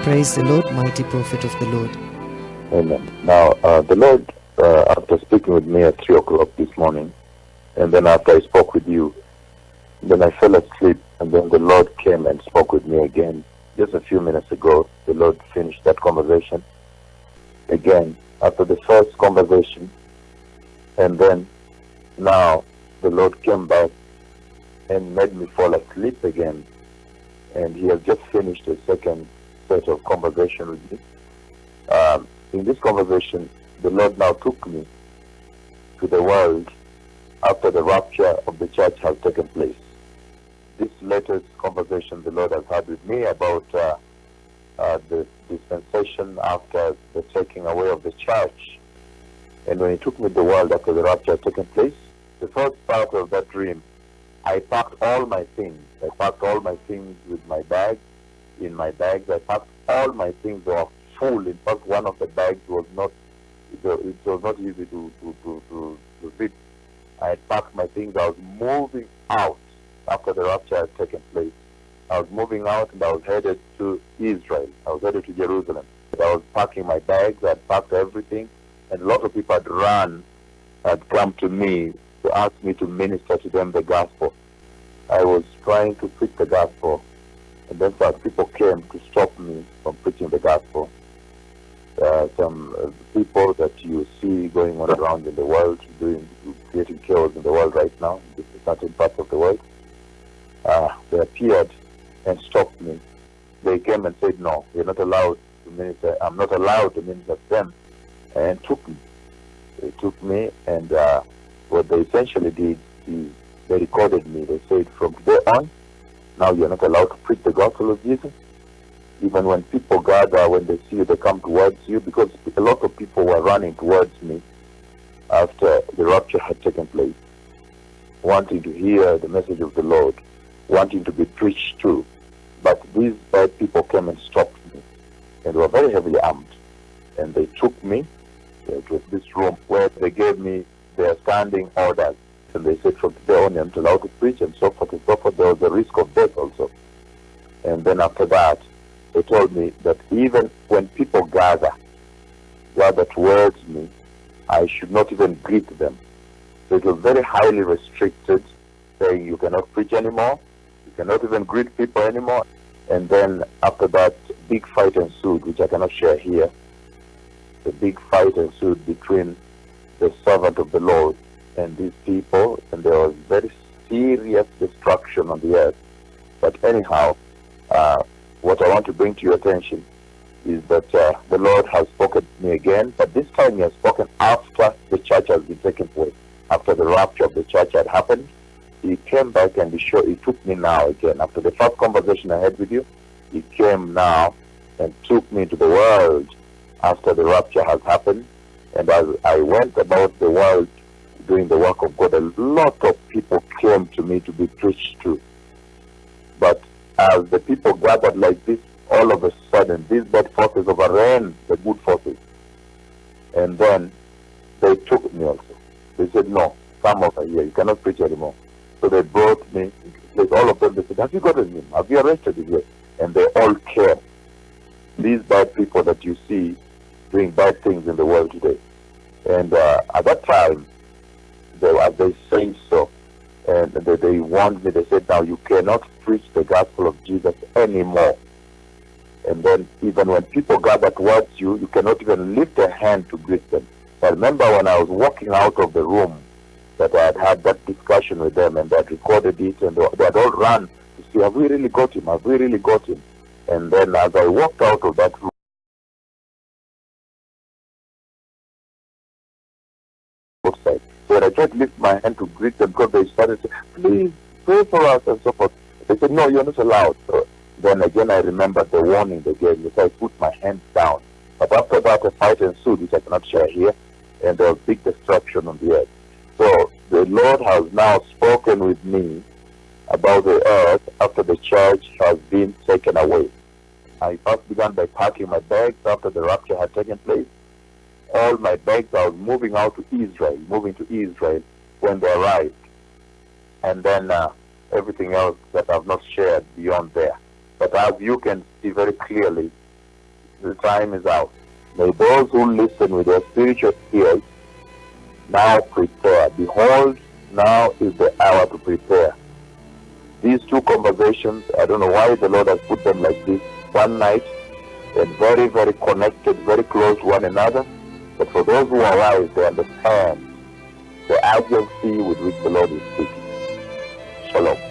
Praise the Lord, mighty prophet of the Lord. Amen. Now, the Lord, after speaking with me at 3 o'clock this morning, and then after I spoke with you, then I fell asleep, and then the Lord came and spoke with me again. Just a few minutes ago, the Lord finished that conversation again after the first conversation, and then now the Lord came back and made me fall asleep again, and He has just finished a second set of conversation with me. In this conversation, the Lord now took me to the world after the rapture of the church has taken place. This latest conversation the Lord has had with me about the dispensation after the taking away of the church. And when He took me to the world after the rapture had taken place, the first part of that dream, I packed all my things. I packed all my things with my bag. In my bags, I packed all my things. They were full. In fact, one of the bags was not, it was not easy to fit. I had packed my things. I was moving out after the rapture had taken place. I was moving out and I was headed to Israel. I was headed to Jerusalem. I was packing my bags. I had packed everything. And a lot of people had come to me to ask me to minister to them the gospel. I was trying to preach the gospel. And then some people came to stop me from preaching the gospel. Some people that you see going on around in the world, creating chaos in the world right now, in certain parts of the world, they appeared and stopped me. They came and said, no, you're not allowed to minister. I'm not allowed to minister to them. And took me. They took me, and what they essentially did is they recorded me. They said, from today on, now you're not allowed to preach the gospel of Jesus. Even when people gather, when they see you, they come towards you, because a lot of people were running towards me after the rapture had taken place, wanting to hear the message of the Lord, wanting to be preached to. But these bad people came and stopped me, and they were very heavily armed. And they took me to this room where they gave me their standing orders. And they said, from today on, you're not allowed to preach, and so forth and so forth. There was a risk of death also. And then after that, they told me that even when people gather towards me, I should not even greet them. So it was very highly restricted, saying you cannot preach anymore, you cannot even greet people anymore. And then after that, big fight ensued, which I cannot share here. The big fight ensued between the servant of the Lord and these people, and there was very serious destruction on the earth. But anyhow, what I want to bring to your attention is that the Lord has spoken to me again, but this time He has spoken after the church has been taken away. After the rapture of the church had happened, He came back and He took me now again. After the first conversation I had with you, He came now and took me to the world after the rapture has happened. And as I went about the world doing the work of God, a lot of people came to me to be preached to. But as the people gathered like this, all of a sudden, these bad forces overran the good forces. And then they took me also. They said, no, come over here, you cannot preach anymore. So they brought me, all of them, they said, have you gotten him? Have you arrested him yet? And they all came. These bad people that you see doing bad things in the world today. And at that time, they say so, and they warned me. They said, now you cannot preach the gospel of Jesus anymore. And then even when people gather towards you, you cannot even lift a hand to greet them. So I remember when I was walking out of the room that I had had that discussion with them, and they had recorded it, and they had all run to see, have we really got him? Have we really got him? And then as I walked out of that room, outside. So when I tried to lift my hand to greet them, because they started to say, please pray for us and so forth. They said, no, you're not allowed. So then again I remembered the warning they gave me, so I put my hands down. But after that a fight ensued, which I cannot share here, and there was big destruction on the earth. So the Lord has now spoken with me about the earth after the church has been taken away. I first began by packing my bags after the rapture had taken place. All my bags, I was moving to Israel when they arrived. And then everything else that I've not shared beyond there. But as you can see very clearly, the time is out. May those who listen with their spiritual ears now prepare. Behold, now is the hour to prepare. These two conversations, I don't know why the Lord has put them like this, one night, and very, very connected, very close to one another. But for those who are wise, they understand the urgency with which the Lord is speaking. Shalom.